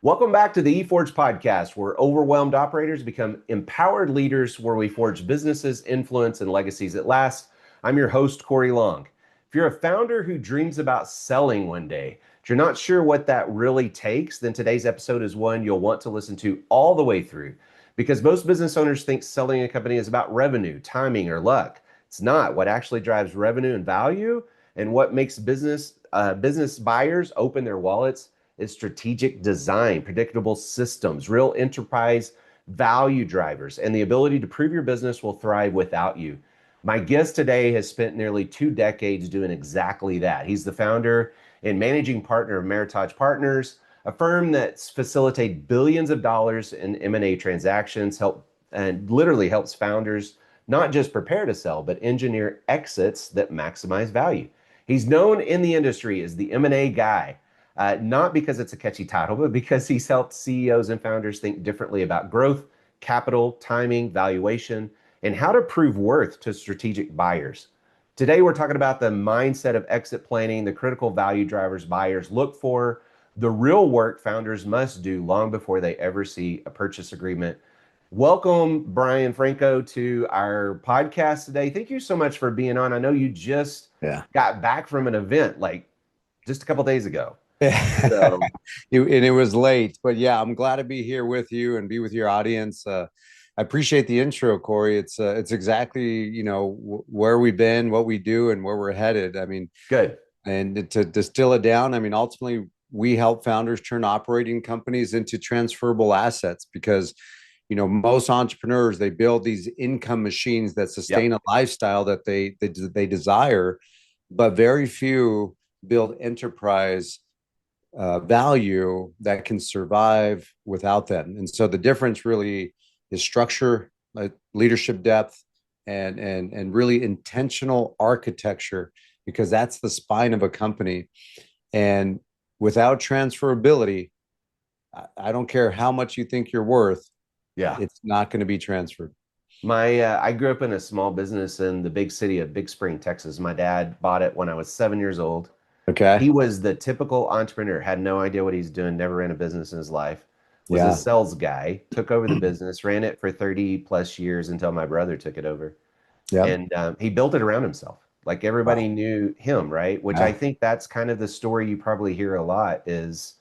Welcome back to the eForge podcast, where overwhelmed operators become empowered leaders, where we forge businesses, influence, and legacies that last. I'm your host, Cory Long. If you're a founder who dreams about selling one day, if you're not sure what that really takes, then today's episode is one you'll want to listen to all the way through, because most business owners think selling a company is about revenue, timing, or luck. It's not. What actually drives revenue and value, and what makes business buyers open their wallets, is strategic design, predictable systems, real enterprise value drivers, and the ability to prove your business will thrive without you. My guest today has spent nearly 2 decades doing exactly that. He's the founder and managing partner of Maritage Partners, a firm that's facilitated billions of dollars in M&A transactions, literally helps founders not just prepare to sell, but engineer exits that maximize value. He's known in the industry as the M&A guy. Not because it's a catchy title, but because he's helped CEOs and founders think differently about growth, capital, timing, valuation, and how to prove worth to strategic buyers. Today, we're talking about the mindset of exit planning, the critical value drivers buyers look for, the real work founders must do long before they ever see a purchase agreement. Welcome, Brian Franco, to our podcast today. Thank you so much for being on. I know you just got back from an event like just a couple days ago. So. It was late, but yeah, I'm glad to be here with you and be with your audience. I appreciate the intro, Cory. It's exactly where we've been, what we do, and where we're headed. I mean, good. And to distill it down, I mean, ultimately, we help founders turn operating companies into transferable assets because most entrepreneurs, they build these income machines that sustain a lifestyle that they desire, but very few build enterprise value that can survive without them. And so the difference really is structure, leadership depth, and really intentional architecture, because that's the spine of a company. And without transferability, I don't care how much you think you're worth, it's not going to be transferred. I grew up in a small business in the big city of Big Spring, Texas. My dad bought it when I was 7 years old. Okay. He was the typical entrepreneur, had no idea what he's doing, never ran a business in his life, was a sales guy, took over the business, ran it for 30 plus years until my brother took it over. And he built it around himself. Like everybody knew him, right? Which I think that's kind of the story you probably hear a lot is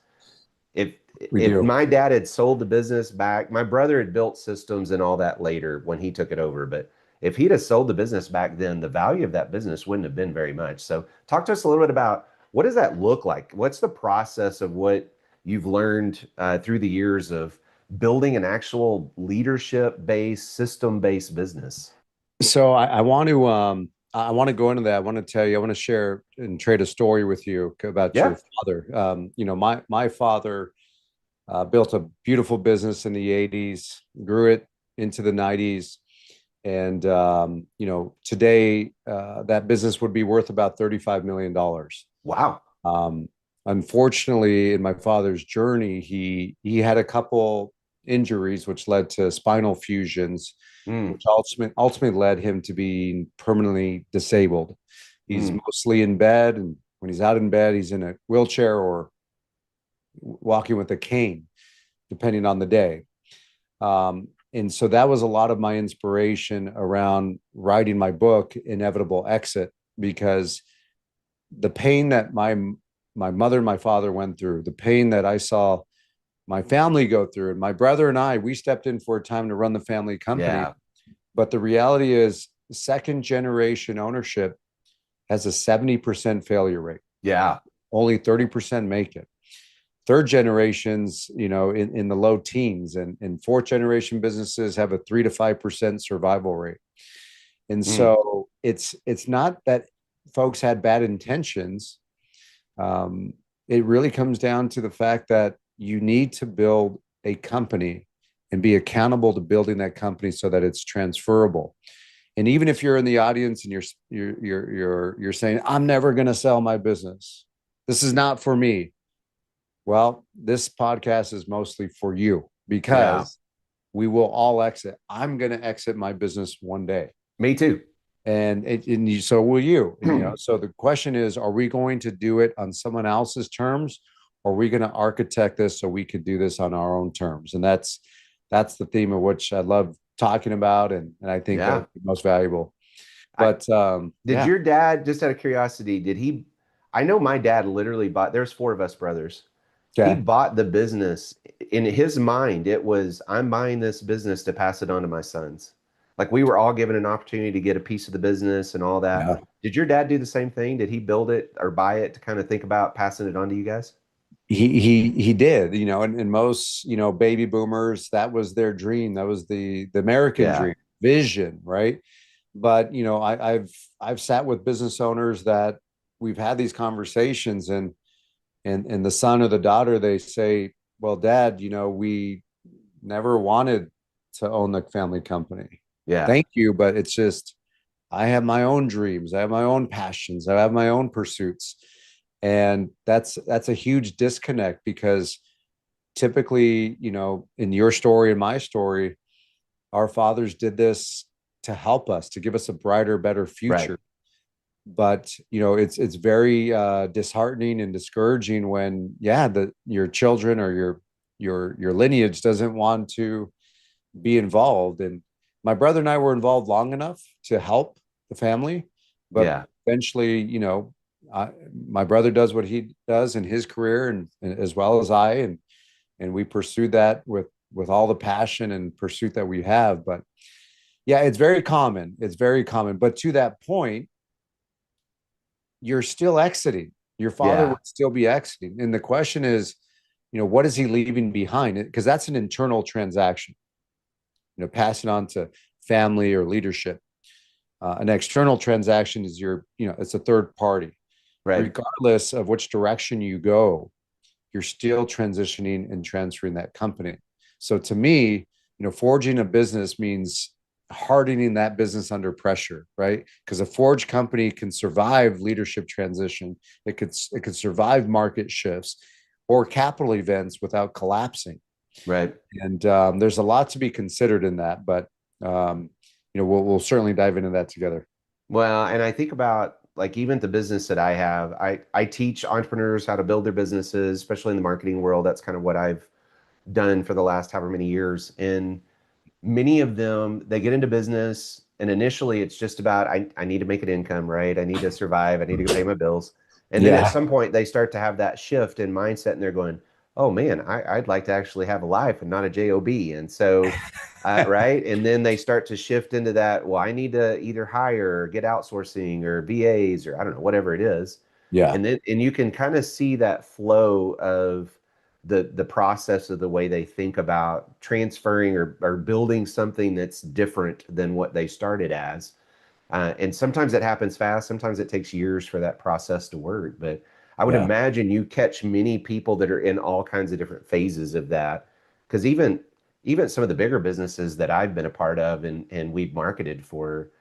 if my dad had sold the business back, my brother had built systems and all that later when he took it over. But if he'd have sold the business back then, the value of that business wouldn't have been very much. So talk to us a little bit about what does that look like? What's the process of what you've learned through the years of building an actual leadership-based, system-based business? So I want to go into that. I want to tell you, I want to share and trade a story with you about your father. My father built a beautiful business in the 80s, grew it into the 90s. And, today that business would be worth about $35 million. Wow. Unfortunately, in my father's journey, he had a couple injuries, which led to spinal fusions, which ultimately led him to being permanently disabled. He's mostly in bed, and when he's out in bed, he's in a wheelchair or walking with a cane, depending on the day. And so that was a lot of my inspiration around writing my book, Inevitable Exit, because the pain that my mother and my father went through, the pain that I saw my family go through, and my brother and I, we stepped in for a time to run the family company. Yeah. But the reality is, second generation ownership has a 70% failure rate. Yeah. Only 30% make it. Third generations, in the low teens, and fourth generation businesses have a 3 to 5% survival rate. And so it's not that folks had bad intentions. It really comes down to the fact that you need to build a company and be accountable to building that company so that it's transferable. And even if you're in the audience and you're saying, I'm never going to sell my business, this is not for me. Well, this podcast is mostly for you, because we will all exit. I'm going to exit my business one day. Me too. And so will you. So the question is, are we going to do it on someone else's terms, or are we going to architect this so we could do this on our own terms? And that's the theme of which I love talking about, and I think that Yeah. would be most valuable. I, But did yeah, your dad, just out of curiosity, did he? I know my dad literally bought, there's four of us brothers. He okay, bought the business. In his mind, it was, I'm buying this business to pass it on to my sons. Like we were all given an opportunity to get a piece of the business and all that. yeah. Did your dad do the same thing? Did he build it or buy it to kind of think about passing it on to you guys? He did, and most, baby boomers, that was their dream. That was the American Yeah. dream, vision, right? But I've sat with business owners that we've had these conversations, and the son or the daughter, they say, well, Dad, we never wanted to own the family company. Yeah. Thank you, but it's just I have my own dreams, I have my own passions, I have my own pursuits. And that's a huge disconnect, because typically, in your story and my story, our fathers did this to help us, to give us a brighter, better Right. future. But it's very disheartening and discouraging when, yeah, your children or your lineage doesn't want to be involved. And my brother and I were involved long enough to help the family, but Yeah. eventually, my brother does what he does in his career, and as well as I, and we pursued that with all the passion and pursuit that we have. But yeah, it's very common. It's very common. But to that point, you're still exiting. Your father Yeah. would still be exiting. And the question is, what is he leaving behind? Because that's an internal transaction, passing on to family or leadership. An external transaction is it's a third party. Right. Regardless of which direction you go, you're still transitioning and transferring that company. So to me, forging a business means hardening that business under pressure, right? Because a forged company can survive leadership transition. It could survive market shifts or capital events without collapsing. Right. And there's a lot to be considered in that, but we'll certainly dive into that together. Well, and I think about like even the business that I have, I teach entrepreneurs how to build their businesses, especially in the marketing world. That's kind of what I've done for the last however many years. And many of them, they get into business and initially it's just about I need to make an income, right? I need to survive, I need to pay my bills. And then at Yeah, some point they start to have that shift in mindset and they're going, oh man, I'd like to actually have a life and not a job. And so right. And then they start to shift into that, well, I need to either hire or get outsourcing or VAs or I don't know, whatever it is. yeah, And then and you can kind of see that flow of the process of the way they think about transferring or building something that's different than what they started as. And sometimes it happens fast, sometimes it takes years for that process to work. But I would yeah. imagine you catch many people that are in all kinds of different phases of that. Because even some of the bigger businesses that I've been a part of and we've marketed for,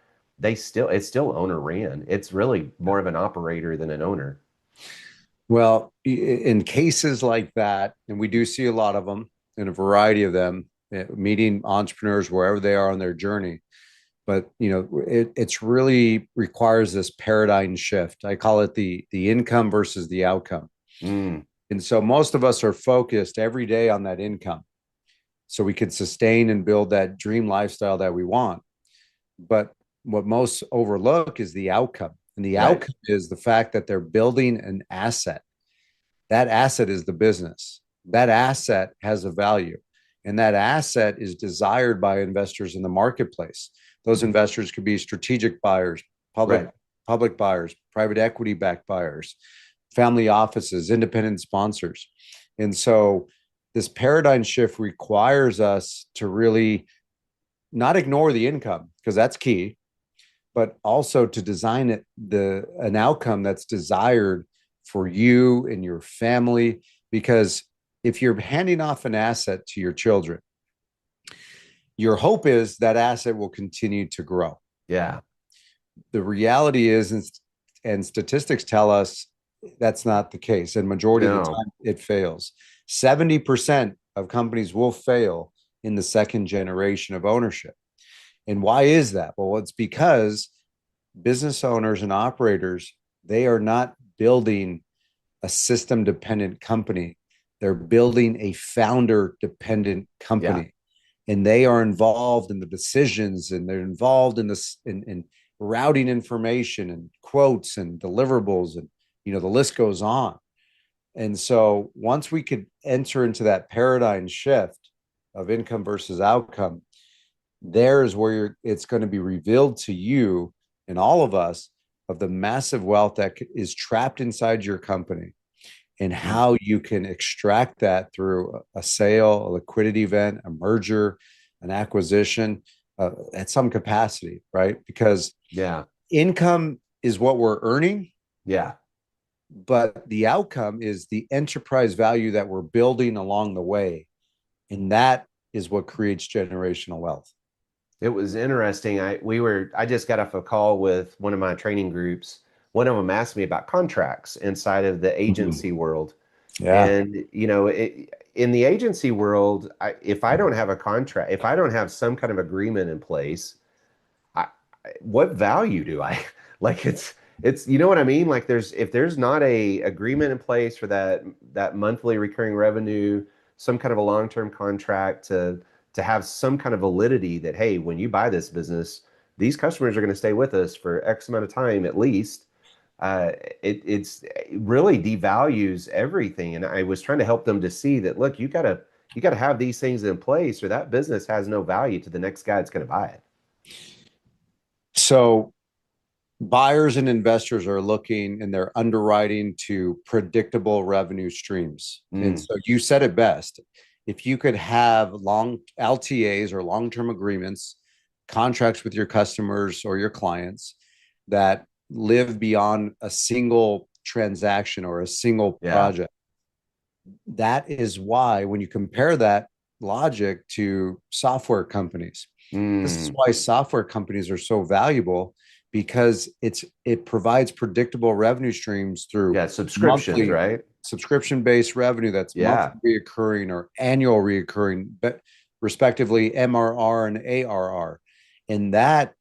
it's still owner ran. It's really more of an operator than an owner. Well, in cases like that, and we do see a lot of them, and a variety of them, meeting entrepreneurs wherever they are on their journey. But it's really requires this paradigm shift. I call it the income versus the outcome. Mm, And so most of us are focused every day on that income, so we could sustain and build that dream lifestyle that we want. But what most overlook is the outcome, and the right. outcome is the fact that they're building an asset. That asset is the business. That asset has a value, and that asset is desired by investors in the marketplace. Those investors could be strategic buyers, public Right. public buyers, private equity backed buyers, family offices, independent sponsors. And so this paradigm shift requires us to really not ignore the income, because that's key, but also to design an outcome that's desired for you and your family. Because if you're handing off an asset to your children, your hope is that asset will continue to grow. Yeah. The reality is, and statistics tell us, that's not the case, and majority of the No. time it fails. 70% of companies will fail in the second generation of ownership. And why is that? Well, it's because business owners and operators, they are not building a system dependent company. They're building a founder dependent Yeah. company, and they are involved in the decisions, and they're involved in this in routing information and quotes and deliverables, and the list goes on. And so once we could enter into that paradigm shift of income versus outcome, there's where it's going to be revealed to you and all of us of the massive wealth that is trapped inside your company, and how you can extract that through a sale, a liquidity event, a merger, an acquisition, at some capacity, right? Because Yeah. income is what we're earning, Yeah. but the outcome is the enterprise value that we're building along the way. And that is what creates generational wealth. It was interesting. I just got off a call with one of my training groups. One of them asked me about contracts inside of the agency world. Yeah. And, in the agency world, if I don't have a contract, if I don't have some kind of agreement in place, what value do I like? You know what I mean? Like if there's not a agreement in place for that monthly recurring revenue, some kind of a long-term contract to have some kind of validity that, hey, when you buy this business, these customers are going to stay with us for X amount of time at least. It really devalues everything. And I was trying to help them to see that, look, you gotta have these things in place, or that business has no value to the next guy that's going to buy it. So buyers and investors are looking and they're underwriting to predictable revenue streams. And Mm, so you said it best. If you could have long LTAs or long-term agreements, contracts with your customers or your clients that live beyond a single transaction or a single yeah. project, that is why when you compare that logic to software companies, this is Mm, why software companies are so valuable, because it provides predictable revenue streams through yeah. Subscriptions, monthly right? subscription-based revenue that's monthly Yeah. reoccurring or annual reoccurring, but respectively MRR and ARR. And that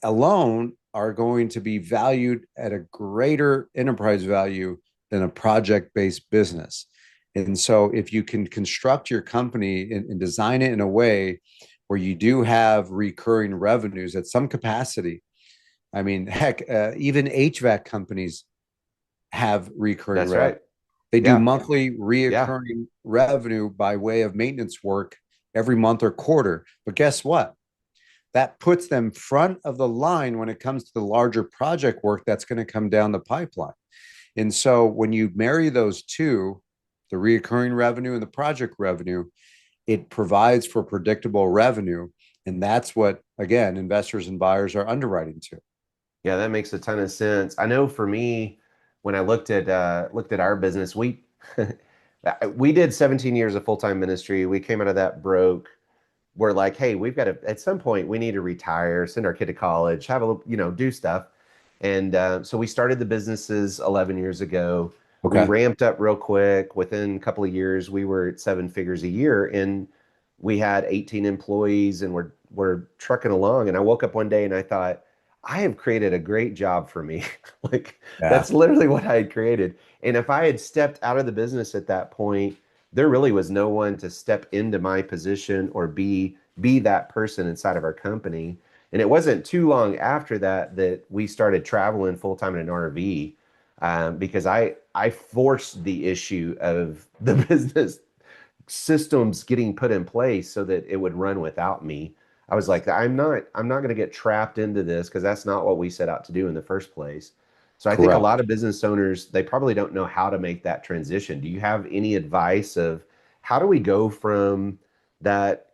alone are going to be valued at a greater enterprise value than a project-based business. And so if you can construct your company and design it in a way where you do have recurring revenues at some capacity. I mean, heck, even HVAC companies have recurring That's revenue. right. They do Yeah. monthly Yeah. reoccurring revenue by way of maintenance work every month or quarter. But guess what? That puts them front of the line when it comes to the larger project work that's going to come down the pipeline. And so when you marry those two, the reoccurring revenue and the project revenue, it provides for predictable revenue. And that's what, again, investors and buyers are underwriting to. Yeah, that makes a ton of sense. I know for me, when I looked at our business, we did 17 years of full-time ministry. We came out of that broke. We're like, hey, we've got to at some point we need to retire, send our kid to college, have a do stuff. And so we started the businesses 11 years ago. We Okay. ramped up real quick. Within a couple of years, we were at seven figures a year, and we had 18 employees, and we're trucking along. And I woke up one day and I thought, I have created a great job for me. Like Yeah. that's literally what I had created. And if I had stepped out of the business at that point, there really was no one to step into my position or be that person inside of our company. And it wasn't too long after that that we started traveling full time in an RV, because I forced the issue of the business systems getting put in place so that it would run without me. I was like, I'm not going to get trapped into this because that's not what we set out to do in the first place. So I think a lot Correct. of business owners, they probably don't know how to make that transition. Do you have any advice of how do we go from that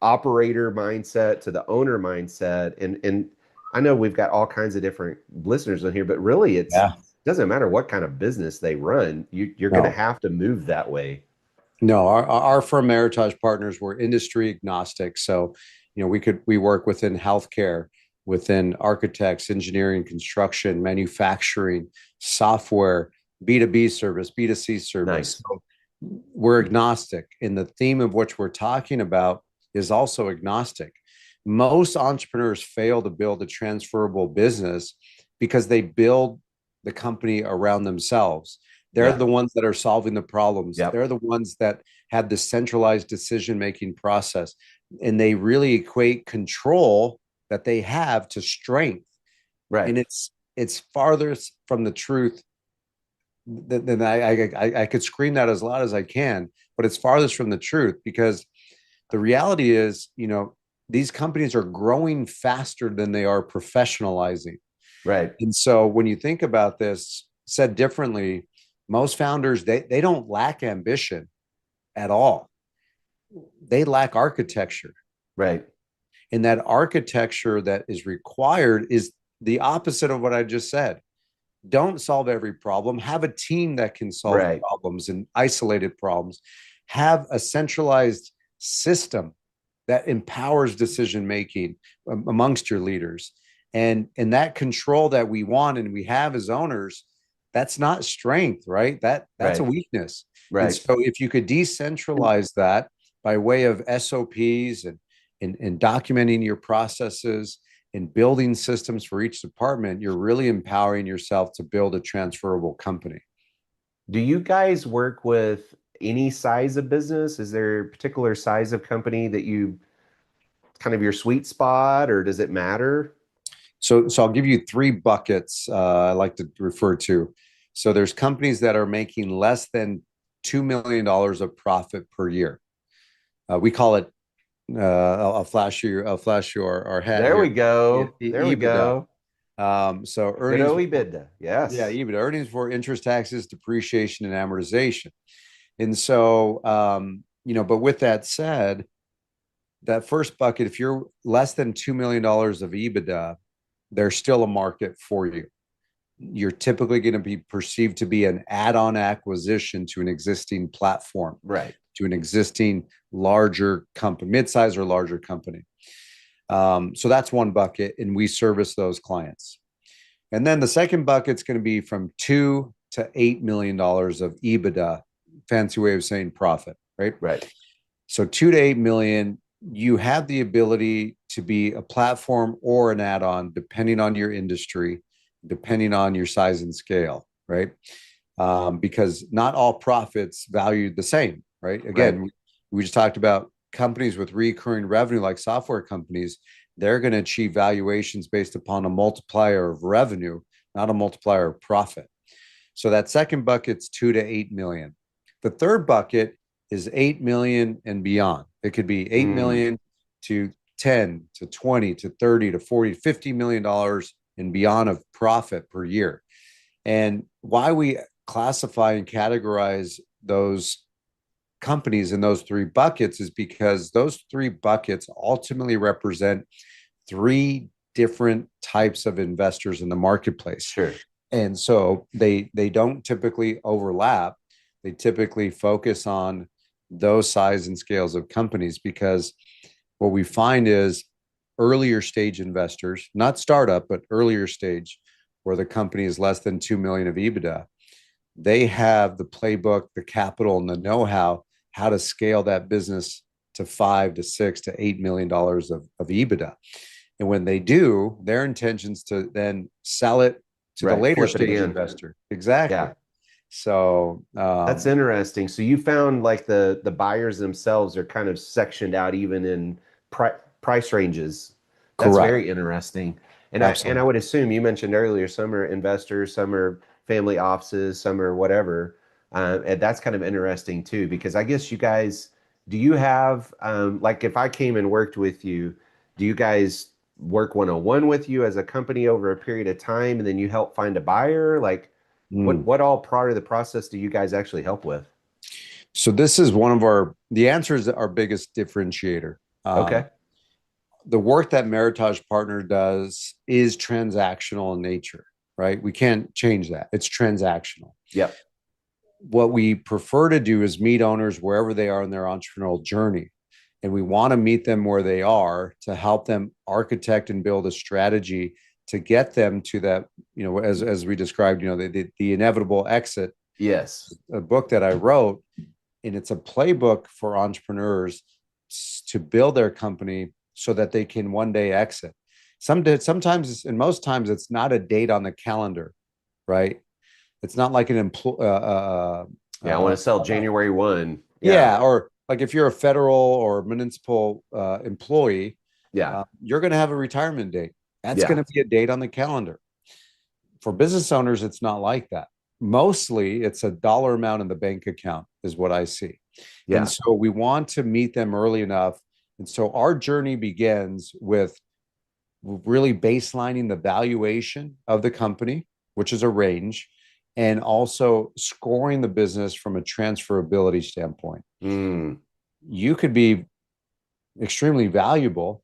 operator mindset to the owner mindset? And I know we've got all kinds of different listeners on here, but really it Yeah. doesn't matter what kind of business they run. You're going to No, have to move that way. no. Our firm, Maritage Partners, we're industry agnostic. So, we work within healthcare, within architects, engineering, construction, manufacturing, software, B2B service, B2C service. Nice. So we're agnostic. And the theme of which we're talking about is also agnostic. Most entrepreneurs fail to build a transferable business because they build the company around themselves. They're Yeah. the ones that are solving the problems. Yep. They're the ones that have the centralized decision-making process. And they really equate control that they have to strength. Right. And it's farthest from the truth than I could scream that as loud as I can, but it's farthest from the truth because the reality is, these companies are growing faster than they are professionalizing. Right. And so when you think about this, said differently, most founders, they don't lack ambition at all. They lack architecture. Right. And that architecture that is required is the opposite of what I just said. Don't solve every problem. Have a team that can solve Right. problems and isolated problems. Have a centralized system that empowers decision making amongst your leaders. And that control that we want and we have as owners, that's not strength, right? That's a Right. weakness. And Right. so if you could decentralize that by way of SOPs and documenting your processes and building systems for each department, you're really empowering yourself to build a transferable company. Do you guys work with any size of business? Is there a particular size of company that you kind of your sweet spot, or does it matter? So I'll give you three buckets I like to refer to. So there's companies that are making less than $2 million of profit per year. We call it. I'll flash you our hat There we here. go. There we EBITDA. go. So Good earnings, EBITDA. yeah, Yes. EBITDA, earnings for interest, taxes, depreciation, and amortization. And so, but with that said, that first bucket, if you're less than $2 million of EBITDA, there's still a market for you. You're typically going to be perceived to be an add-on acquisition to an existing platform, Right. to an existing larger company, mid-size or larger company. So that's one bucket, and we service those clients. And then the second bucket's going to be from $2 to $8 million of EBITDA, fancy way of saying profit, right? Right. So 2 to 8 million, you have the ability to be a platform or an add-on, depending on your industry, depending on your size and scale, right? Because not all profits valued the same, right? Right. Again, we just talked about companies with recurring revenue, like software companies. They're going to achieve valuations based upon a multiplier of revenue, not a multiplier of profit. So that second bucket's 2 to 8 million. The third bucket is 8 million and beyond. It could be 8 million to 10 to 20 to 30 to 40, $50 million and beyond of profit per year. And why we classify and categorize those companies in those three buckets is because those three buckets ultimately represent three different types of investors in the marketplace. Sure. And so they don't typically overlap. They typically focus on those size and scales of companies because what we find is earlier stage investors, not startup, but earlier stage, where the company is less than 2 million of EBITDA, they have the playbook, the capital, and the know-how to scale that business to 5 to 6 to $8 million of EBITDA. And when they do, their intentions to then sell it to the Right. later Flip it stage again. investor. Exactly. Yeah. So That's interesting. So you found like the buyers themselves are kind of sectioned out even in price ranges. That's correct. very interesting. And I Absolutely. would assume you mentioned earlier some are investors, some are family offices, some are whatever. And that's kind of interesting too, because I guess you guys, do you have like if I came and worked with you, do you guys work one-on-one with you as a company over a period of time and then you help find a buyer? Like Mm. what all part of the process do you guys actually help with? So this is one of the answer is our biggest differentiator. Okay. The work that Meritage Partner does is transactional in nature, right? We can't change that. It's transactional. Yep. What we prefer to do is meet owners wherever they are in their entrepreneurial journey. And we want to meet them where they are to help them architect and build a strategy to get them to that, as we described, the inevitable exit. Yes. A book that I wrote, and it's a playbook for entrepreneurs to build their company so that they can one day exit. Sometimes, and most times, it's not a date on the calendar. right? It's not like an Yeah, I want to sell January 1. Yeah. yeah, or like if you're a federal or municipal employee, Yeah. you're going to have a retirement date. That's going Yeah. to be a date on the calendar. For business owners, it's not like that. Mostly, it's a dollar amount in the bank account, is what I see. And Yeah. so we want to meet them early enough. And so our journey begins with really baselining the valuation of the company, which is a range, and also scoring the business from a transferability standpoint. Mm, You could be extremely valuable,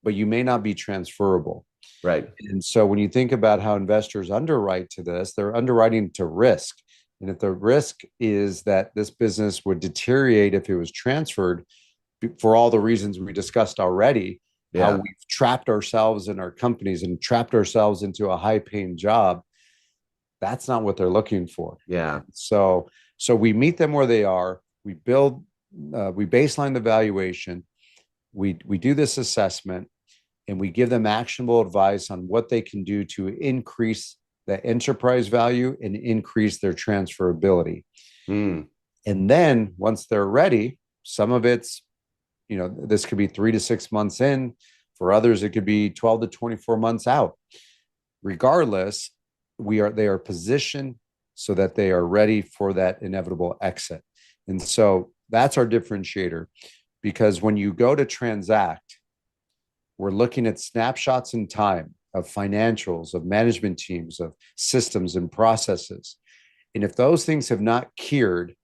but you may not be transferable. right. And so when you think about how investors underwrite to this, they're underwriting to risk. And if the risk is that this business would deteriorate if it was transferred, for all the reasons we discussed already, how Yeah. we've trapped ourselves in our companies and trapped ourselves into a high paying job, that's not what they're looking for. Yeah. So we meet them where they are. We build, we baseline the valuation. We do this assessment, and we give them actionable advice on what they can do to increase the enterprise value and increase their transferability. Mm, And then once they're ready, some of it's, this could be 3 to 6 months in. For others, it could be 12 to 24 months out. Regardless, they are positioned so that they are ready for that inevitable exit. And so that's our differentiator, because when you go to transact, we're looking at snapshots in time of financials, of management teams, of systems and processes. And if those things have not cured,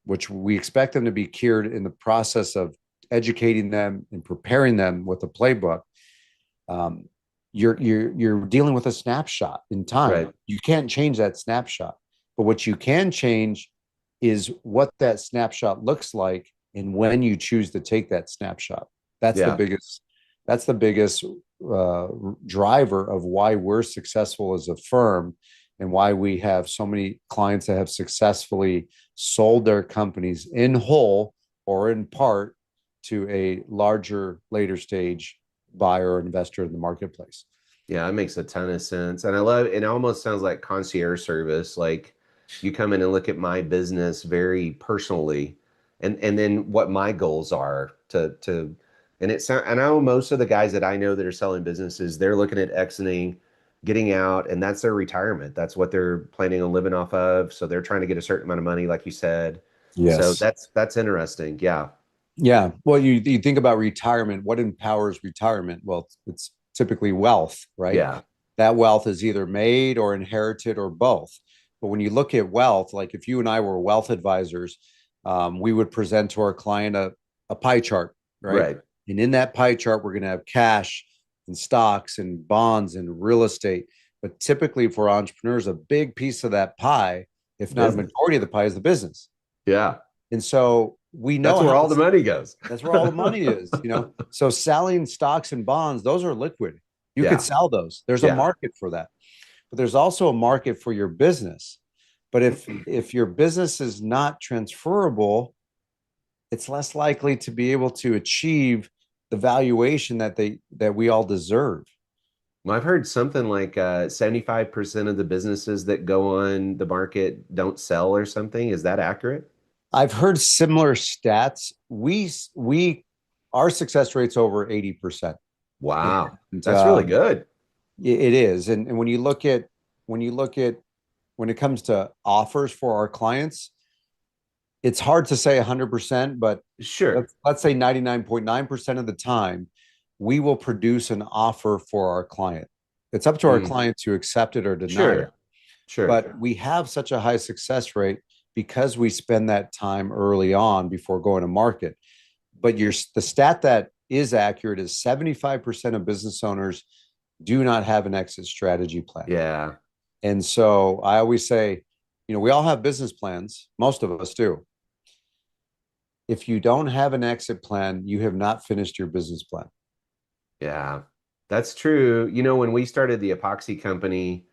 which we expect them to be cured in the process of educating them and preparing them with a playbook, um, you're dealing with a snapshot in time. right. You can't change that snapshot, but what you can change is what that snapshot looks like and when you choose to take that snapshot. That's the Yeah. biggest. That's the biggest driver of why we're successful as a firm, and why we have so many clients that have successfully sold their companies in whole or in part to a larger later stage buyer or investor in the marketplace. Yeah, it makes a ton of sense. And I love it. Almost sounds like concierge service. Like you come in and look at my business very personally and then what my goals are to and it sound I know most of the guys that I know that are selling businesses, they're looking at exiting, getting out, and that's their retirement. That's what they're planning on living off of. So they're trying to get a certain amount of money, like you said. So Yes. that's interesting. Yeah. Yeah. Well, you think about retirement. What empowers retirement? Well, it's typically wealth, right? Yeah. That wealth is either made or inherited or both. But when you look at wealth, like if you and I were wealth advisors, we would present to our client a pie chart, right? Right. And in that pie chart, we're going to have cash and stocks and bonds and real estate. But typically for entrepreneurs, a big piece of that pie, if not a Business. majority of the pie, is the business. Yeah. And so we That's know where how all the money goes. that's where all the money is. So selling stocks and bonds, those are liquid. You could Yeah. sell those. There's a Yeah. market for that. But there's also a market for your business. But if your business is not transferable, it's less likely to be able to achieve the valuation that we all deserve. Well, I've heard something like 75% of the businesses that go on the market don't sell or something. Is that accurate? I've heard similar stats. We our success rate's over 80%. Wow. And That's really good. it is. And when you look at when it comes to offers for our clients, it's hard to say 100%, but Sure. let's say 99.9% of the time, we will produce an offer for our client. It's up to our Mm, client to accept it or deny it. sure. Sure. But we have such a high success rate because we spend that time early on before going to market. But the stat that is accurate is 75% of business owners do not have an exit strategy plan. Yeah. And so I always say, we all have business plans. Most of us do. If you don't have an exit plan, you have not finished your business plan. Yeah. That's true. When we started the epoxy company,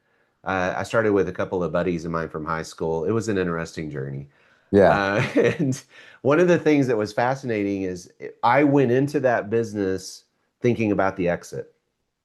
I started with a couple of buddies of mine from high school. It was an interesting journey. Yeah. And one of the things that was fascinating is I went into that business thinking about the exit.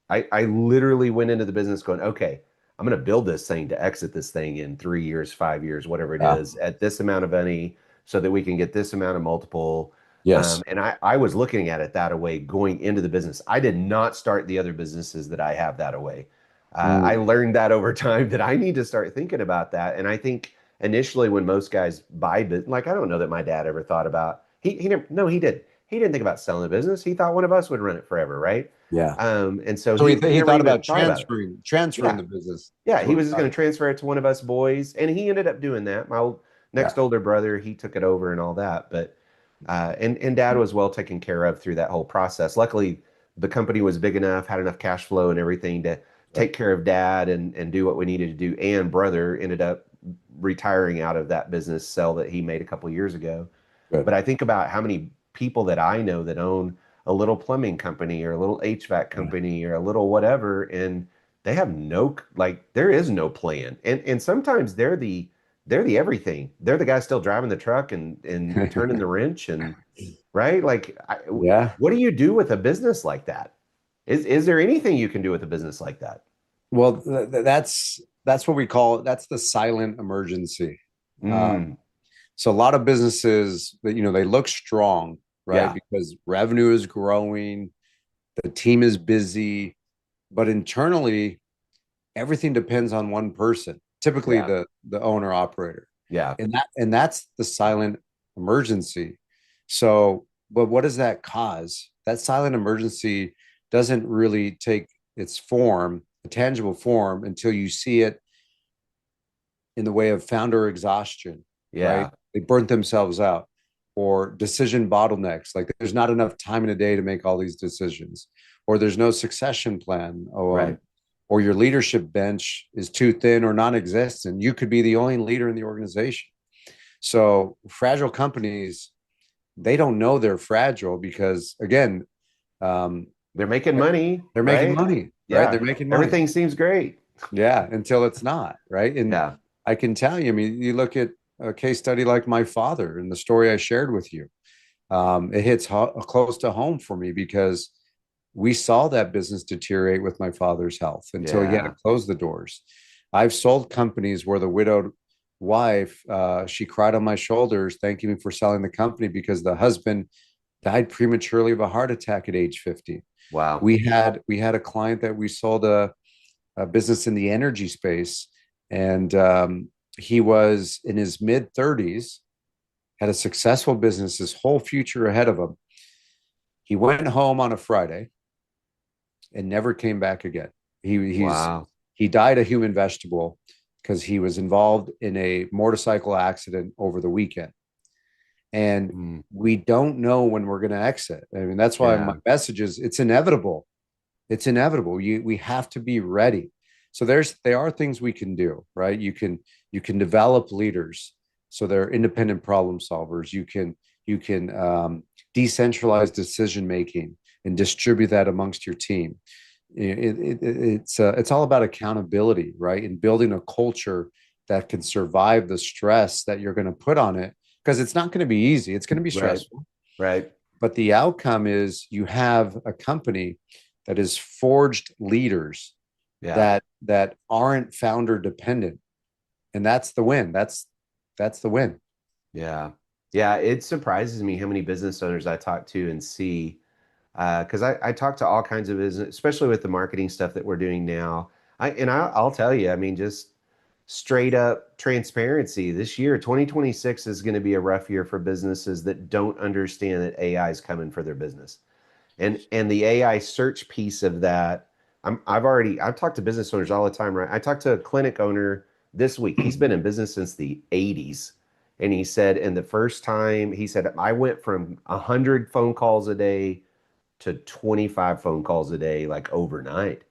I literally went into the business going, okay, I'm going to build this thing to exit this thing in 3 years, 5 years, whatever it Yeah. is, at this amount of money so that we can get this amount of multiple. Yes. And I was looking at it that way going into the business. I did not start the other businesses that I have that way. I Mm, learned that over time that I need to start thinking about that. And I think initially when most guys buy, like I don't know that my dad ever thought about he never, no, he did. He didn't think about selling the business. He thought one of us would run it forever, right? yeah. And so So he he never thought even about thought about it. transferring Yeah, the business. yeah, Is he what he was just thought going to about. transfer it to one of us boys, and he ended up doing that. Next Yeah. older brother, he took it over and all that. But and dad was well taken care of through that whole process. Luckily, the company was big enough, had enough cash flow and everything to Right. take care of dad and do what we needed to do. And brother ended up retiring out of that business sell that he made a couple years ago. Good. But I think about how many people that I know that own a little plumbing company or a little HVAC Yeah. company or a little whatever, and they have no like there is no plan. And sometimes they're the everything. They're the guy still driving the truck and turning the wrench and right? Like Yeah. what do you do with a business like that? Is there anything you can do with a business like that? Well, that's what we call it. That's the silent emergency. Mm, So a lot of businesses that they look strong, right? yeah, Because revenue is growing, the team is busy, but internally everything depends on one person, typically yeah, the owner operator. yeah, And that's the silent emergency. So, but what does that cause? That silent emergency doesn't really take its form, a tangible form, until you see it in the way of founder exhaustion, right? yeah, They burnt themselves out, or decision bottlenecks. Like there's not enough time in a day to make all these decisions, or there's no succession plan, right. or your leadership bench is too thin or non-existent. You could be the only leader in the organization. So fragile companies, they don't know they're fragile because again, um, They're making money, they're making right? money, right? Yeah, They're making money. everything seems great. Yeah, until it's not, right? And Yeah, I can tell you, I mean, you look at a case study like my father and the story I shared with you. It hits close to home for me because we saw that business deteriorate with my father's health until he had to yeah, close the doors. I've sold companies where the widowed wife, she cried on my shoulders, thanking me for selling the company because the husband died prematurely of a heart attack at age 50. wow. We had a client that we sold a business in the energy space, and he was in his mid 30s, had a successful business, his whole future ahead of him. He went home on a Friday and never came back again. Wow. He died a human vegetable because he was involved in a motorcycle accident over the weekend. And Mm, we don't know when we're going to exit. I mean, that's why my yeah, message is it's inevitable. It's inevitable. We have to be ready. So there are things we can do, right? You can develop leaders so they're independent problem solvers. You can decentralize decision making and distribute that amongst your team. It's all about accountability, right? And building a culture that can survive the stress that you're going to put on it, because it's not going to be easy. It's going to be right, stressful, right. but the outcome is you have a company that is forged leaders Yeah, that aren't founder dependent, and that's the win. That's the win. yeah, yeah. It surprises me how many business owners I talk to and see, because I talk to all kinds of business, especially with the marketing stuff that we're doing now. I'll tell you, I mean, just straight up transparency. This year, 2026 is going to be a rough year for businesses that don't understand that AI is coming for their business. And the AI search piece of that, I've talked to business owners all the time, right? I talked to a clinic owner this week. He's been in business since the 80s. And he said, in the first time, he said, I went from 100 phone calls a day to 25 phone calls a day, like overnight.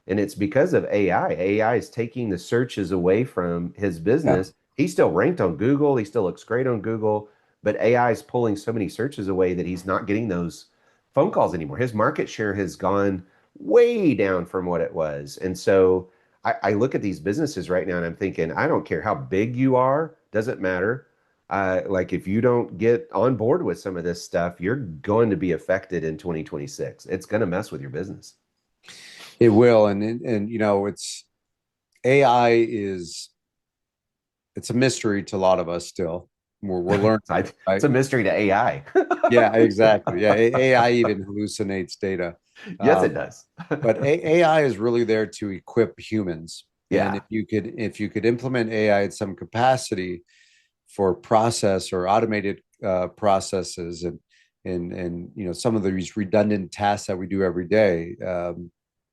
And it's because of AI. AI is taking the searches away from his Yeah. business. He's still ranked on Google. He still looks great on Google, but AI is pulling so many searches away that he's not getting those phone calls anymore. His market share has gone way down from what it was. And so I look at these businesses right now and I'm thinking, I don't care how big you are, doesn't matter. Like if you don't get on board with some of this stuff, you're going to be affected in 2026. It's going to mess with your business. It will, and it's AI is it's a mystery to a lot of us still. We're learning, It's right? a mystery to AI. Yeah, exactly. Yeah, AI even hallucinates data. Yes, Um, it does. but AI is really there to equip humans. And Yeah. if you could implement AI in some capacity for process or automated processes and some of these redundant tasks that we do every day,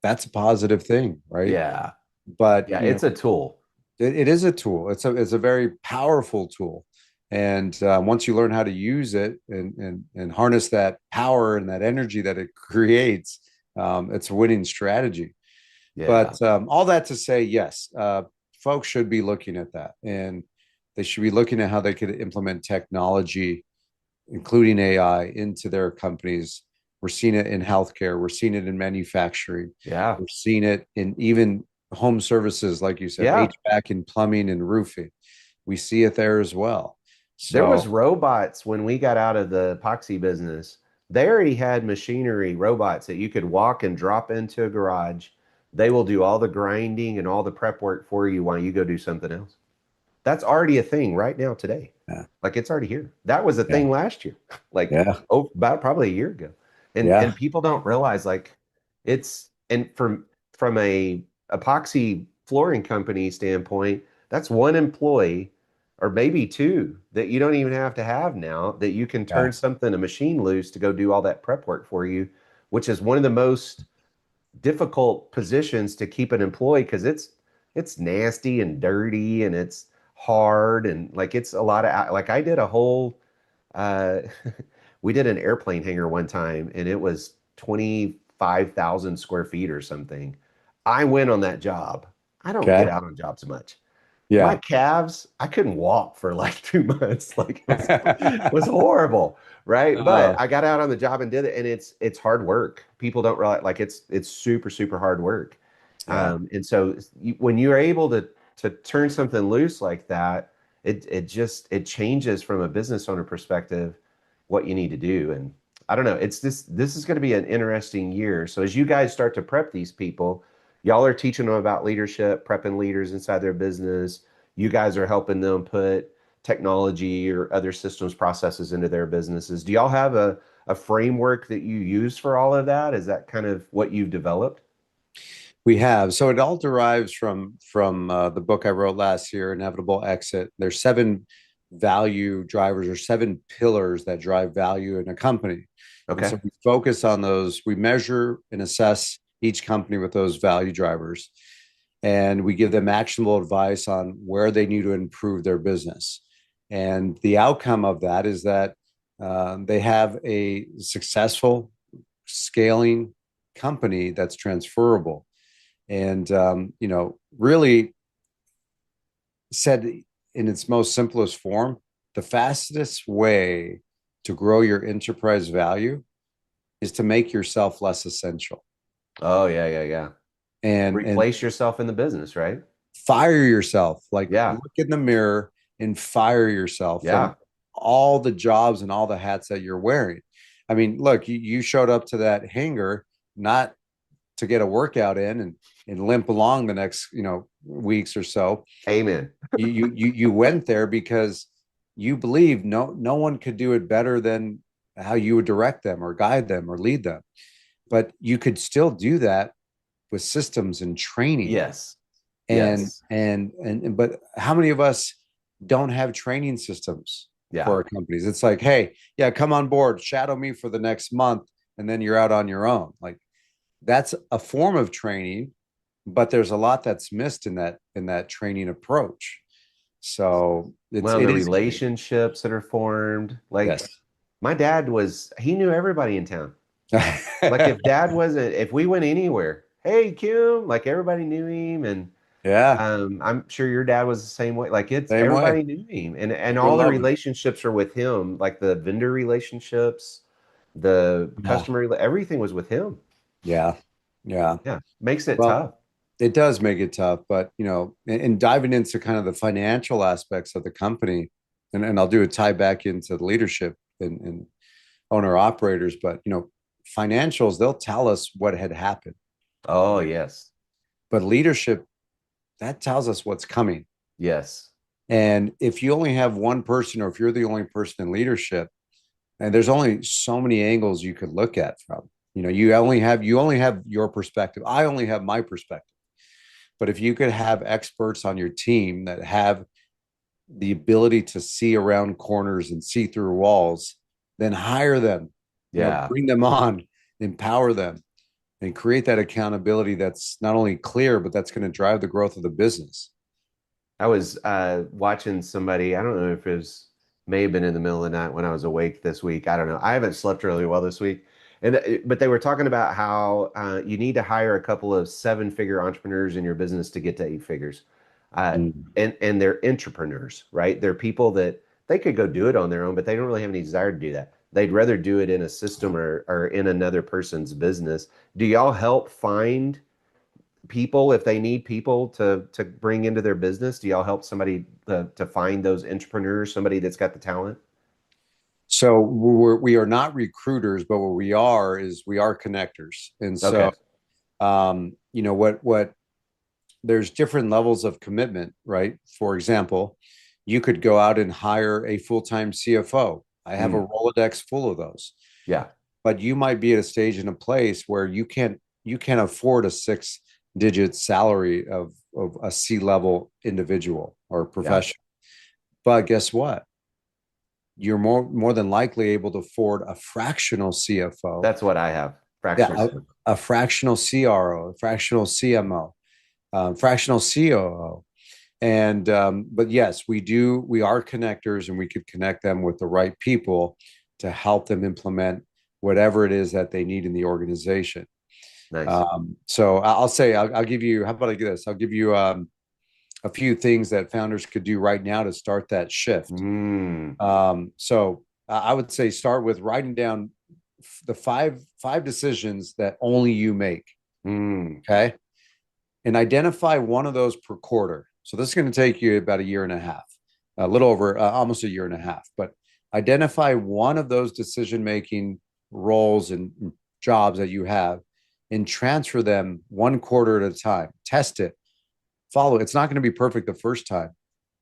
that's a positive thing, right? Yeah. But Yeah. It's a tool. it is a tool. It's a very powerful tool, and once you learn how to use it and harness that power and that energy that it creates, it's a winning strategy. Yeah. But all that to say, yes, folks should be looking at that, and they should be looking at how they could implement technology, including AI, into their companies. We're seeing it in healthcare. We're seeing it in manufacturing. Yeah. We're seeing it in even home services, like you said, Yeah. HVAC and plumbing and roofing. We see it there as well. There was So, robots when we got out of the epoxy business. They already had machinery robots that you could walk and drop into a garage. They will do all the grinding and all the prep work for you while you go do something else. That's already a thing right now today. yeah, Like it's already here. That was a yeah, thing last year, like yeah, oh, about probably a year ago. And yeah, people don't realize like it's and from a epoxy flooring company standpoint, that's one employee or maybe two that you don't even have to have now that you can yeah, turn something a machine loose to go do all that prep work for you, which is one of the most difficult positions to keep an employee because it's nasty and dirty and it's hard and like it's a lot of like I did a whole uh we did an airplane hangar one time and it was 25,000 square feet or something. I went on that job. I don't get okay, out on jobs much. My yeah, calves, I couldn't walk for like 2 months. Like it was horrible, right? But uh, I got out on the job and did it, and it's hard work. People don't realize like it's super super hard work. yeah, And so when you're able to turn something loose like that, it changes from a business owner perspective what you need to do. And I don't know, it's this is going to be an interesting year. So as you guys start to prep these people, y'all are teaching them about leadership, prepping leaders inside their business. You guys are helping them put technology or other systems processes into their businesses. Do y'all have a framework that you use for all of that? Is that kind of what you've developed? we have. So it all derives from the book I wrote last year, Inevitable Exit. There's 7 value drivers or 7 pillars that drive value in a company. And Okay. so we focus on those. We measure and assess each company with those value drivers. And we give them actionable advice on where they need to improve their business. And the outcome of that is that they have a successful scaling company that's transferable. And, really said in its most simplest form, the fastest way to grow your enterprise value is to make yourself less essential Oh yeah, yeah, yeah. and Replace yourself in the business, right? fire yourself. Like Yeah. look in the mirror and fire yourself from Yeah. all the jobs and all the hats that you're wearing. I mean, look, you showed up to that hangar not to get a workout in and limp along the next weeks or so. Amen. You went there because you believe no one could do it better than how you would direct them or guide them or lead them. But you could still do that with systems and training. Yes. Yes. And but how many of us don't have training systems for Yeah. our companies? It's like, hey, yeah, come on board, shadow me for the next month, and then you're out on your own. Like that's a form of training, but there's a lot that's missed in that training approach. So Well, and it the is relationships that are formed. Like yes. my dad he knew everybody in town. Like if we went anywhere, hey Kim, like everybody knew him. And Yeah, I'm sure your dad was the same way. Like it's same way. everybody knew him, and People all the love him. relationships are with him, like the vendor relationships, the Yeah, everything was with him. yeah, yeah. Yeah, makes it Well, tough. it does make it tough, but in diving into kind of the financial aspects of the company, and I'll do a tie back into the leadership and owner operators, but financials, they'll tell us what had happened. Oh yes. But leadership, that tells us what's coming. Yes. And if you only have one person, or if you're the only person in leadership, and there's only so many angles you could look at from, you only have your perspective. I only have my perspective. But if you could have experts on your team that have the ability to see around corners and see through walls, then hire them, Yeah. bring them on, empower them, and create that accountability that's not only clear, but that's going to drive the growth of the business. I was watching somebody, I don't know if it was, may have been in the middle of the night when I was awake this week. I don't know. I haven't slept really well this week. But they were talking about how you need to hire a couple of seven-figure entrepreneurs in your business to get to eight figures. Mm. And they're entrepreneurs, right? They're people that they could go do it on their own, but they don't really have any desire to do that. They'd rather do it in a system or in another person's business. Do y'all help find people if they need people to bring into their business? Do y'all help somebody to find those entrepreneurs, somebody that's got the talent? So we are not recruiters, but what we are is we are connectors. And Okay. so, what there's different levels of commitment, right? For example, you could go out and hire a full-time CFO. I have a Mm, Rolodex full of those, yeah. but you might be at a stage in a place where you can't afford a six-digit salary of a C-level individual or Yeah. professional. But guess what? You're more than likely able to afford a fractional CFO. That's what I have. Yeah, Fractional. a fractional CRO, a fractional CMO, fractional COO. And but yes, we are connectors, and we could connect them with the right people to help them implement whatever it is that they need in the organization. Nice. So I'll say, I'll give you, how about I do this? I'll give you a few things that founders could do right now to start that shift. Mm, So I would say start with writing down the five decisions that only you make. mm, Okay. And identify one of those per quarter. So this is going to take you about a year and a half, a little over almost a year and a half. But identify one of those decision making roles and jobs that you have, and transfer them one quarter at a time. Test it, follow it. It's not going to be perfect the first time,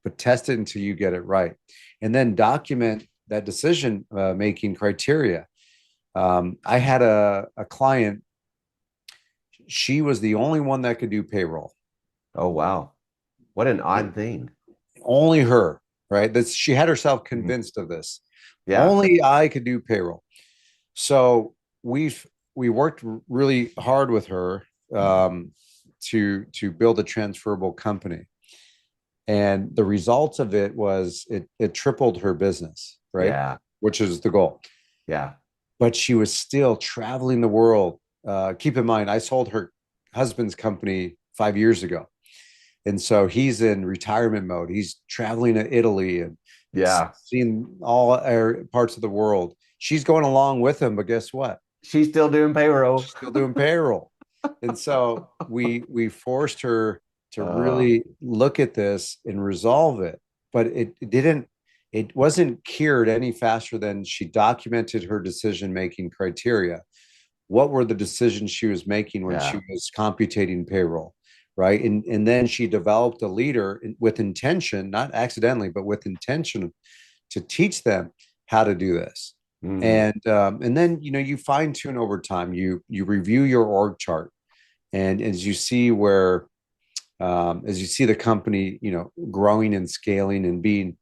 but test it until you get it right. And then document that decision making criteria. I had a client, she was the only one that could do payroll. oh wow. What an odd thing. Only her, right? That she had herself Mhm. convinced of this. Yeah. Only I could do payroll. So we worked really hard with her to build a transferable company. And the results of it was it tripled her business, right? Yeah. Which is the goal. Yeah. But she was still traveling the world. Keep in mind, I sold her husband's company 5 years ago. And so he's in retirement mode. He's traveling to Italy and Yeah. seeing all parts of the world. She's going along with him, but guess what? She's still doing payroll. She's still doing payroll. And so we forced her to Uh, really look at this and resolve it. But it wasn't cured any faster than she documented her decision making criteria. What were the decisions she was making when she yeah. was computing payroll, right? And then she developed a leader with intention, not accidentally, but with intention, to teach them how to do this. Mm, And then you fine tune over time. You review your org chart, and as you see the company growing and scaling and being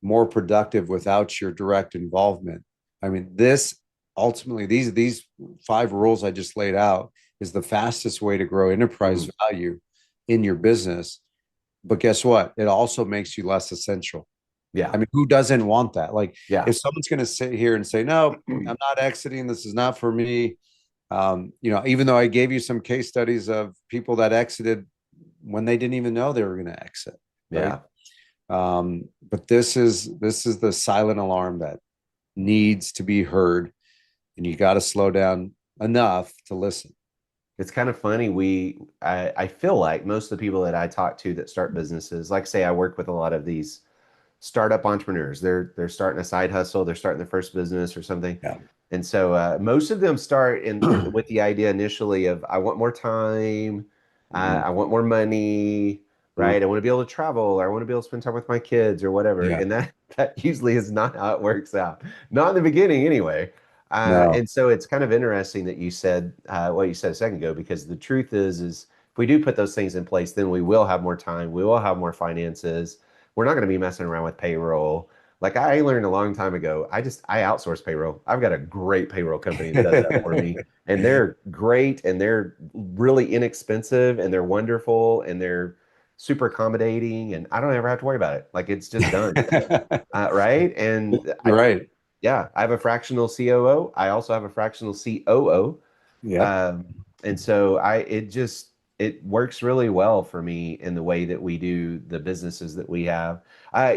more productive without your direct involvement. I mean, this ultimately, these five rules I just laid out is the fastest way to grow enterprise mm, value in your business. But guess what? It also makes you less essential. yeah. I mean, who doesn't want that? Like, Yeah. if someone's going to sit here and say, "No, I'm not exiting. This is not for me," even though I gave you some case studies of people that exited when they didn't even know they were going to exit, right? Yeah. But this is the silent alarm that needs to be heard, and you got to slow down enough to listen. It's kind of funny. I feel like most of the people that I talk to that start businesses, like say I work with a lot of these startup entrepreneurs. They're starting a side hustle, they're starting their first business or something. Yeah. And so most of them start in with the idea initially of I want more time, I want more money, Mhm. right? I want to be able to travel, or I want to be able to spend time with my kids or whatever. Yeah. And that usually is not how it works out. Not in the beginning anyway. No. And so it's kind of interesting that you said what you said a second ago, because the truth is if we do put those things in place, then we will have more time, we will have more finances. We're not going to be messing around with payroll. Like I learned a long time ago, I outsource payroll. I've got a great payroll company that does that for me, and they're great, and they're really inexpensive, and they're wonderful, and they're super accommodating, and I don't ever have to worry about it. Like it's just done, right? And You're right. yeah, I have a fractional COO. I also have a fractional COO. Yep. Um, and so it works really well for me in the way that we do the businesses that we have.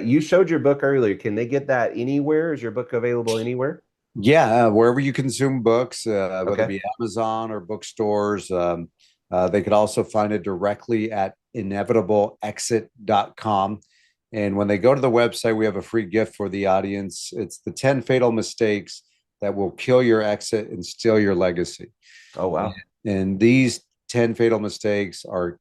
You showed your book earlier. Can they get that anywhere? Is your book available anywhere? Yeah, wherever you consume books, whether it Okay. be Amazon or bookstores, they could also find it directly at inevitableexit.com. And when they go to the website, we have a free gift for the audience. It's the 10 fatal mistakes that will kill your exit and steal your legacy. Oh, And, wow. and these 10 fatal mistakes are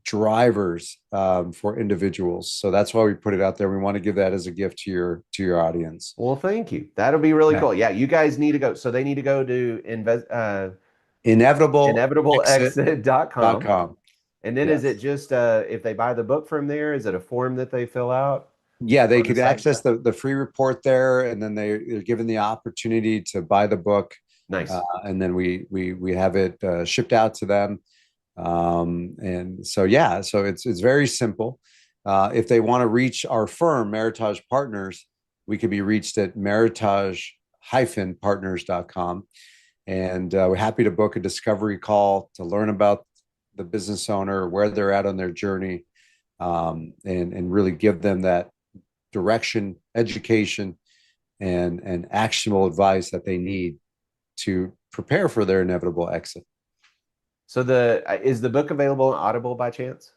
drivers for individuals. So that's why we put it out there. We want to give that as a gift to your audience. Well, thank you. That'll be really Yeah. cool. Yeah, you guys need to go. So they need to go to inevitableexit.com. InevitableExit.com. And then is it Yes. just if they buy the book from there, is it a form that they fill out Yeah, they on the could site and access stuff? the free report there, and then they're given the opportunity to buy the book, Nice. and then we have it shipped out to them. And so yeah, so it's very simple. If they want to reach our firm, Meritage Partners, we could be reached at meritage-partners.com. And we're happy to book a discovery call to learn about the business owner, where they're at on their journey, and really give them that direction, education, and actionable advice that they need to prepare for their inevitable exit. So is the book available on Audible by chance?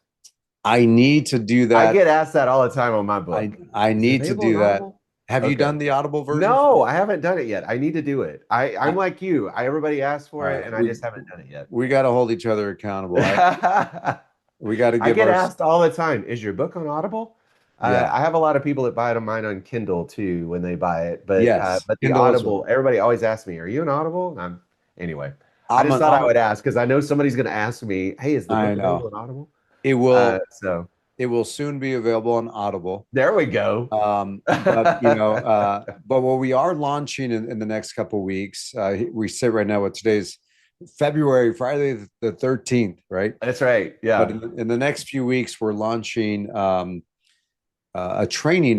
I need to do I that. get asked that all the time on my I book. I Is it need to available on do that. Audible? Have you Okay. done the Audible version for No, it? I haven't done it yet. I need to do it. I'm I, like you. Everybody asks all for it, right, and I just haven't done it yet. we got to hold each other accountable. I We got to give get our asked all the time, is your book on Audible? yeah, I have a lot of people that buy mine on Kindle too when they buy it, yes, but the Kindle as well. Audible, everybody always asks me, "Are you on Audible?" And anyway. I I'm just an thought I I'm would ask because I know somebody's going to ask me, "Hey, is the I book available know on Audible?" it will So it will soon be available on Audible. there we go. But what we are launching in the next couple of weeks, we say right now what today's February, Friday the 13th, right? That's right. But Yeah. in the next few weeks, we're launching a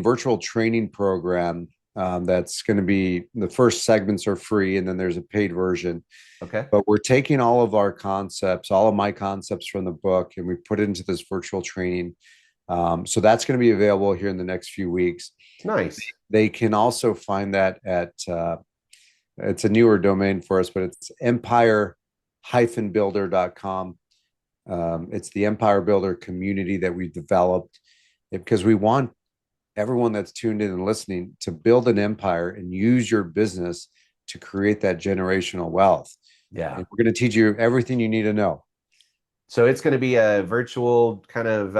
virtual training program that's going to be the first segments are free, and then there's a paid version. Okay. But we're taking all of our concepts, all of my concepts from the book, and we put it into this virtual training. So that's going to be available here in the next few weeks. Nice. They can also find that at it's a newer domain for us, but it's empire-builder.com. It's the Empire Builder community that we've developed because we want everyone that's tuned in and listening to build an empire and use your business to create that generational wealth. Yeah. And we're going to teach you everything you need to know. So it's going to be a virtual kind of,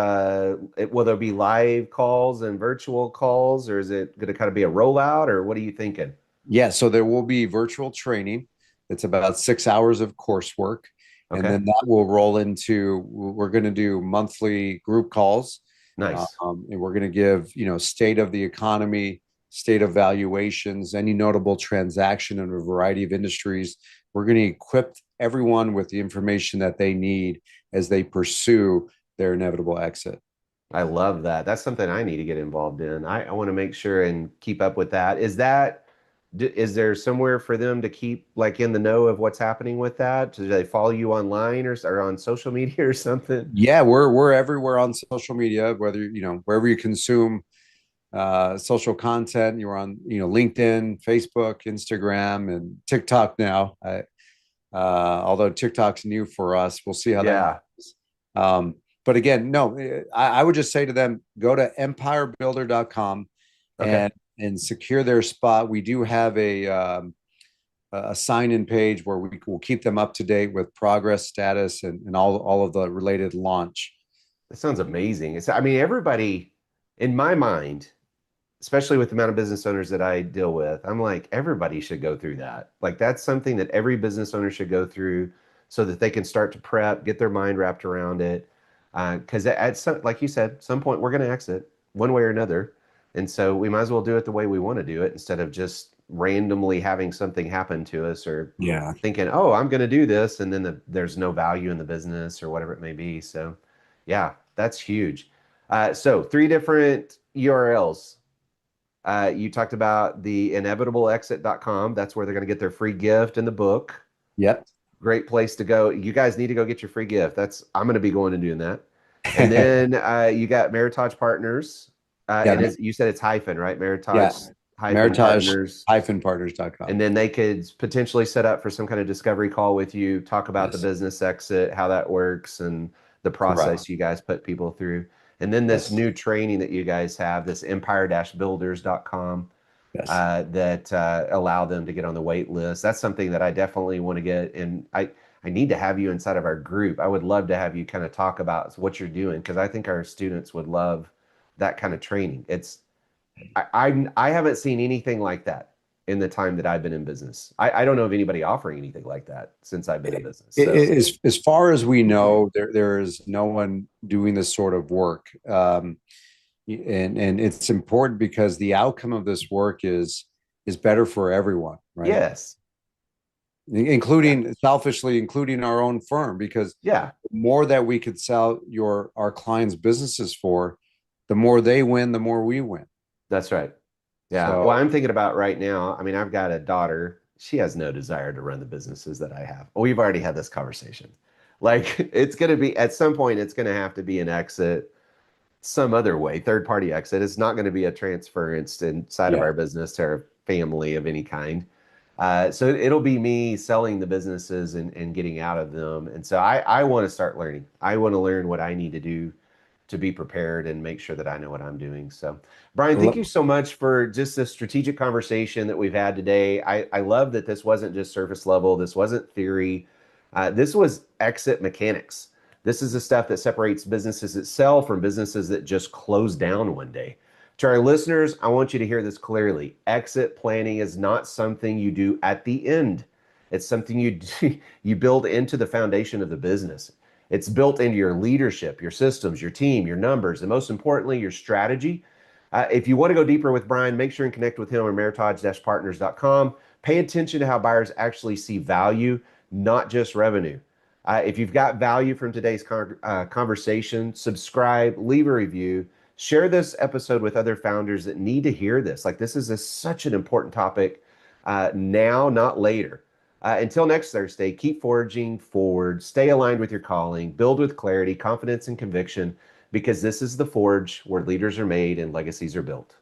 will there be live calls and virtual calls, or is it going to kind of be a rollout, or what are you thinking? Yeah, so there will be virtual training. It's about 6 hours of coursework. And Okay. then that will roll into, we're going to do monthly group calls. Nice. And we're going to give, state of the economy, state of valuations, any notable transaction in a variety of industries. We're going to equip everyone with the information that they need as they pursue their inevitable exit. I love that. That's something I need to get involved in. I want to make sure and keep up with that. Is there somewhere for them to keep like in the know of what's happening with that? Do they follow you online or on social media or something? Yeah, we're everywhere on social media, whether wherever you consume social content. You're on LinkedIn, Facebook, Instagram, and TikTok now. Although TikTok's new for us, we'll see how that Yeah. goes. But again, no, I would just say to them, go to empirebuilder.com Okay. and secure their spot. We do have a sign-in page where we will keep them up to date with progress status and all of the related launch. That sounds amazing. I mean, everybody in my mind, especially with the amount of business owners that I deal with, I'm like, everybody should go through that. Like, that's something that every business owner should go through so that they can start to prep, get their mind wrapped around it. Because at some, like you said, some point we're going to exit one way or another. And so we might as well do it the way we want to do it instead of just randomly having something happen to us or Yeah. thinking, oh, I'm going to do this. And then there's no value in the business or whatever it may be. So, yeah, that's huge. So, three different URLs. You talked about the inevitableexit.com. That's where they're going to get their free gift and the book. Yep. Great place to go. You guys need to go get your free gift. I'm going to be going and doing that. And then you got Meritage Partners. And Yeah. you said it's hyphen, right? Yeah. Meritage hyphen Meritage Partners. Partners.com. And then they could potentially set up for some kind of discovery call with you, talk about the Yes. business exit, how that works, and the Correct. process you guys put people through. And then this Yes. new training that you guys have, this empire-builders.com, Yes. that allow them to get on the wait list. That's something that I definitely want to get. And I need to have you inside of our group. I would love to have you kind of talk about what you're doing because I think our students would love that kind of training. I haven't seen anything like that in the time that I've been in business. I don't know of anybody offering anything like that since I've been in business. So As far as we know, there is no one doing this sort of work. And it's important because the outcome of this work is better for everyone, right? yes, yeah, Including selfishly, including our own firm, because yeah, the more that we could sell our clients' businesses for, the more they win, the more we win. that's right. Yeah. Well, So I'm thinking about right now. I mean, I've got a daughter. She has no desire to run the businesses that I have. We've already had this conversation. Like, it's going to be at some point, it's going to have to be an exit some other way, third party exit. It's not going to be a transference inside of yeah, our business to our family of any kind. So it'll be me selling the businesses and getting out of them. And so I want to start learning. I want to learn what I need to do to be prepared and make sure that I know what I'm doing. So, Brian, thank you so much for just this strategic conversation that we've had today. I love that this wasn't just surface level, this wasn't theory, this was exit mechanics. This is the stuff that separates businesses itself from businesses that just close down one day. To our listeners, I want you to hear this clearly. Exit planning is not something you do at the end. It's something you build into the foundation of the business. It's built into your leadership, your systems, your team, your numbers, and most importantly, your strategy. If you want to go deeper with Brian, make sure and connect with him on meritage-partners.com. Pay attention to how buyers actually see value, not just revenue. If you've got value from today's conversation, subscribe, leave a review, share this episode with other founders that need to hear this. Like, this is such an important topic now, not later. Until next Thursday, keep forging forward, stay aligned with your calling, build with clarity, confidence, and conviction, because this is the forge where leaders are made and legacies are built.